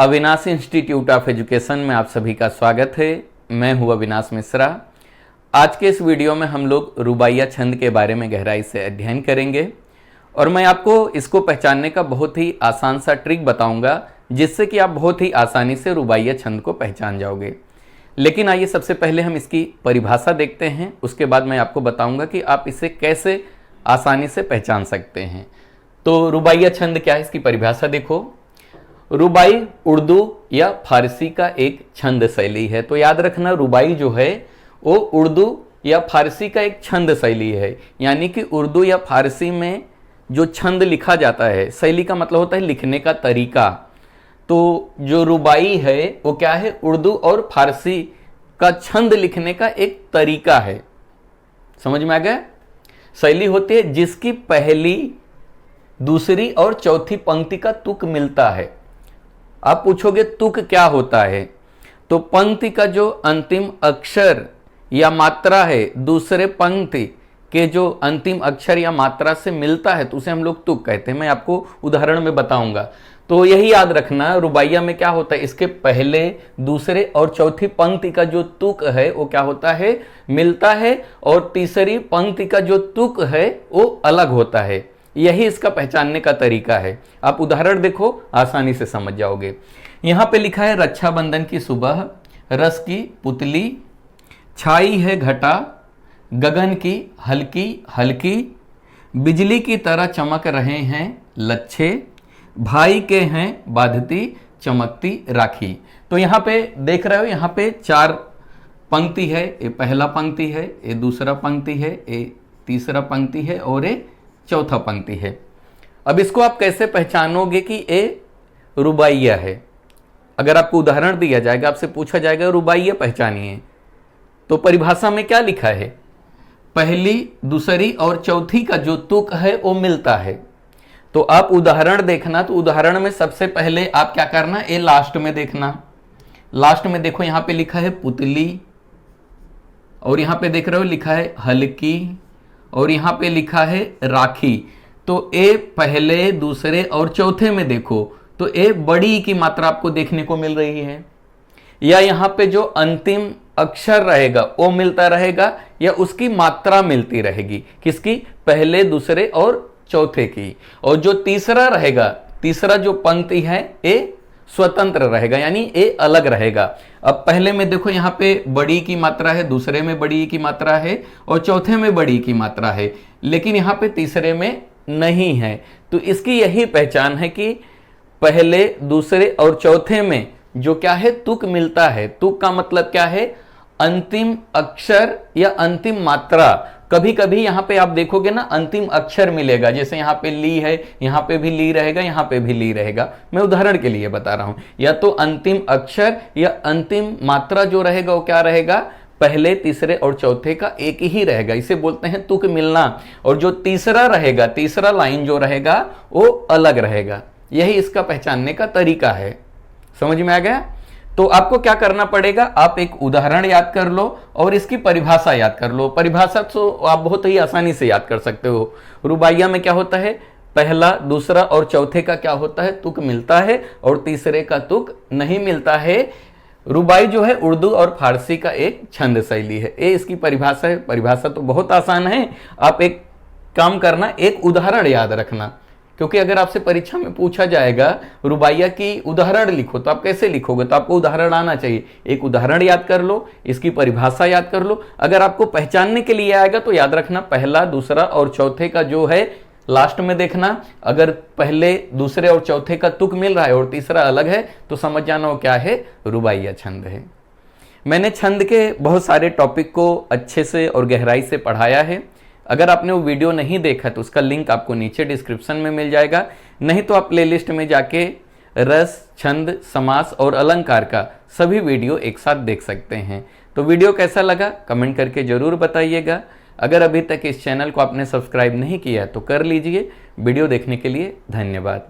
Avinash institute of education में आप सभी का स्वागत है। मैं हूं अविनाश मिश्रा। आज के इस वीडियो में हम लोग रुबाइया छंद के बारे में गहराई से अध्ययन करेंगे और मैं आपको इसको पहचानने का बहुत ही आसान सा ट्रिक बताऊंगा, जिससे कि आप बहुत ही आसानी से रुबाइया छंद को पहचान जाओगे। लेकिन आइए सबसे पहले हम इसकी परिभाषा देखते हैं, उसके बाद मैं आपको बताऊंगा कि आप इसे कैसे आसानी से पहचान सकते हैं। तो रुबाइया छंद क्या है, इसकी परिभाषा देखो। रुबाई उर्दू या फारसी का एक छंद शैली है। तो याद रखना, रुबाई जो है वो उर्दू या फारसी का एक छंद शैली है, यानी कि उर्दू या फारसी में जो छंद लिखा जाता है, शैली का मतलब होता है लिखने का तरीका। तो जो रुबाई है वो क्या है, उर्दू और फारसी का छंद लिखने का एक तरीका है। समझ में आ गया? शैली होती है जिसकी पहली, दूसरी और चौथी पंक्ति का तुक मिलता है। आप पूछोगे तुक क्या होता है, तो पंक्ति का जो अंतिम अक्षर या मात्रा है दूसरे पंक्ति के जो अंतिम अक्षर या मात्रा से मिलता है तो उसे हम लोग तुक कहते हैं। मैं आपको उदाहरण में बताऊंगा। तो यही याद रखना, रुबाइया में क्या होता है, इसके पहले, दूसरे और चौथी पंक्ति का जो तुक है वो क्या होता है, मिलता है, और तीसरी पंक्ति का जो तुक है वो अलग होता है। यही इसका पहचानने का तरीका है। आप उदाहरण देखो, आसानी से समझ जाओगे। यहां पे लिखा है रक्षाबंधन की सुबह, रस की पुतली, छाई है घटा, गगन की हल्की हल्की, बिजली की तरह चमक रहे हैं लच्छे, भाई के हैं बांधती चमकती राखी। तो यहां पे देख रहे हो, यहां पे चार पंक्ति है। ये पहला पंक्ति है, ये दूसरा पंक्ति है, ये तीसरा पंक्ति है और ये चौथा पंक्ति है। अब इसको आप कैसे पहचानोगे कि ये रुबाइया है? अगर आपको उदाहरण दिया जाएगा, आपसे पूछा जाएगा रुबाइया पहचानिए, तो परिभाषा में क्या लिखा है, पहली, दूसरी और चौथी का जो तुक है वो मिलता है। तो आप उदाहरण देखना, तो उदाहरण में सबसे पहले आप क्या करना, ये लास्ट में देखना। लास्ट में देखो, यहां पे लिखा है पुतली, और यहां पे देख रहे हो लिखा है हल्की, और यहां पे लिखा है राखी। तो ए पहले, दूसरे और चौथे में देखो तो ए बड़ी की मात्रा आपको देखने को मिल रही है, या यहां पे जो अंतिम अक्षर रहेगा वो मिलता रहेगा, या उसकी मात्रा मिलती रहेगी। किसकी? पहले, दूसरे और चौथे की। और जो तीसरा रहेगा, तीसरा जो पंक्ति है ये स्वतंत्र रहेगा, यानी ये अलग रहेगा। अब पहले में देखो, यहाँ पे बड़ी की मात्रा है, दूसरे में बड़ी की मात्रा है और चौथे में बड़ी की मात्रा है, लेकिन यहाँ पे तीसरे में नहीं है। तो इसकी यही पहचान है कि पहले, दूसरे और चौथे में जो क्या है, तुक मिलता है। तुक का मतलब क्या है, अंतिम अक्षर या अंतिम मात्रा। कभी कभी यहां पे आप देखोगे ना, अंतिम अक्षर मिलेगा, जैसे यहां पे ली है, यहां पे भी ली रहेगा, यहां पे भी ली रहेगा। मैं उदाहरण के लिए बता रहा हूं। या तो अंतिम अक्षर या अंतिम मात्रा जो रहेगा वो क्या रहेगा, पहले, तीसरे और चौथे का एक ही रहेगा। इसे बोलते हैं तुक मिलना। और जो तीसरा रहेगा, तीसरा लाइन जो रहेगा वो अलग रहेगा। यही इसका पहचानने का तरीका है। समझ में आ गया? तो आपको क्या करना पड़ेगा, आप एक उदाहरण याद कर लो और इसकी परिभाषा याद कर लो। परिभाषा तो आप बहुत ही आसानी से याद कर सकते हो। रुबाइया में क्या होता है, पहला, दूसरा और चौथे का क्या होता है, तुक मिलता है, और तीसरे का तुक नहीं मिलता है। रुबाई जो है उर्दू और फारसी का एक छंद शैली है। ये इसकी परिभाषा है। परिभाषा तो बहुत आसान है। आप एक काम करना, एक उदाहरण याद रखना, क्योंकि अगर आपसे परीक्षा में पूछा जाएगा रुबाइया की उदाहरण लिखो, तो आप कैसे लिखोगे, तो आपको उदाहरण आना चाहिए। एक उदाहरण याद कर लो, इसकी परिभाषा याद कर लो। अगर आपको पहचानने के लिए आएगा तो याद रखना, पहला, दूसरा और चौथे का जो है लास्ट में देखना। अगर पहले, दूसरे और चौथे का तुक मिल रहा है और तीसरा अलग है तो समझ जाना वो क्या है, रुबाइया छंद है। मैंने छंद के बहुत सारे टॉपिक को अच्छे से और गहराई से पढ़ाया है। अगर आपने वो वीडियो नहीं देखा तो उसका लिंक आपको नीचे डिस्क्रिप्शन में मिल जाएगा, नहीं तो आप प्लेलिस्ट में जाके रस, छंद, समास और अलंकार का सभी वीडियो एक साथ देख सकते हैं। तो वीडियो कैसा लगा कमेंट करके जरूर बताइएगा। अगर अभी तक इस चैनल को आपने सब्सक्राइब नहीं किया तो कर लीजिए। वीडियो देखने के लिए धन्यवाद।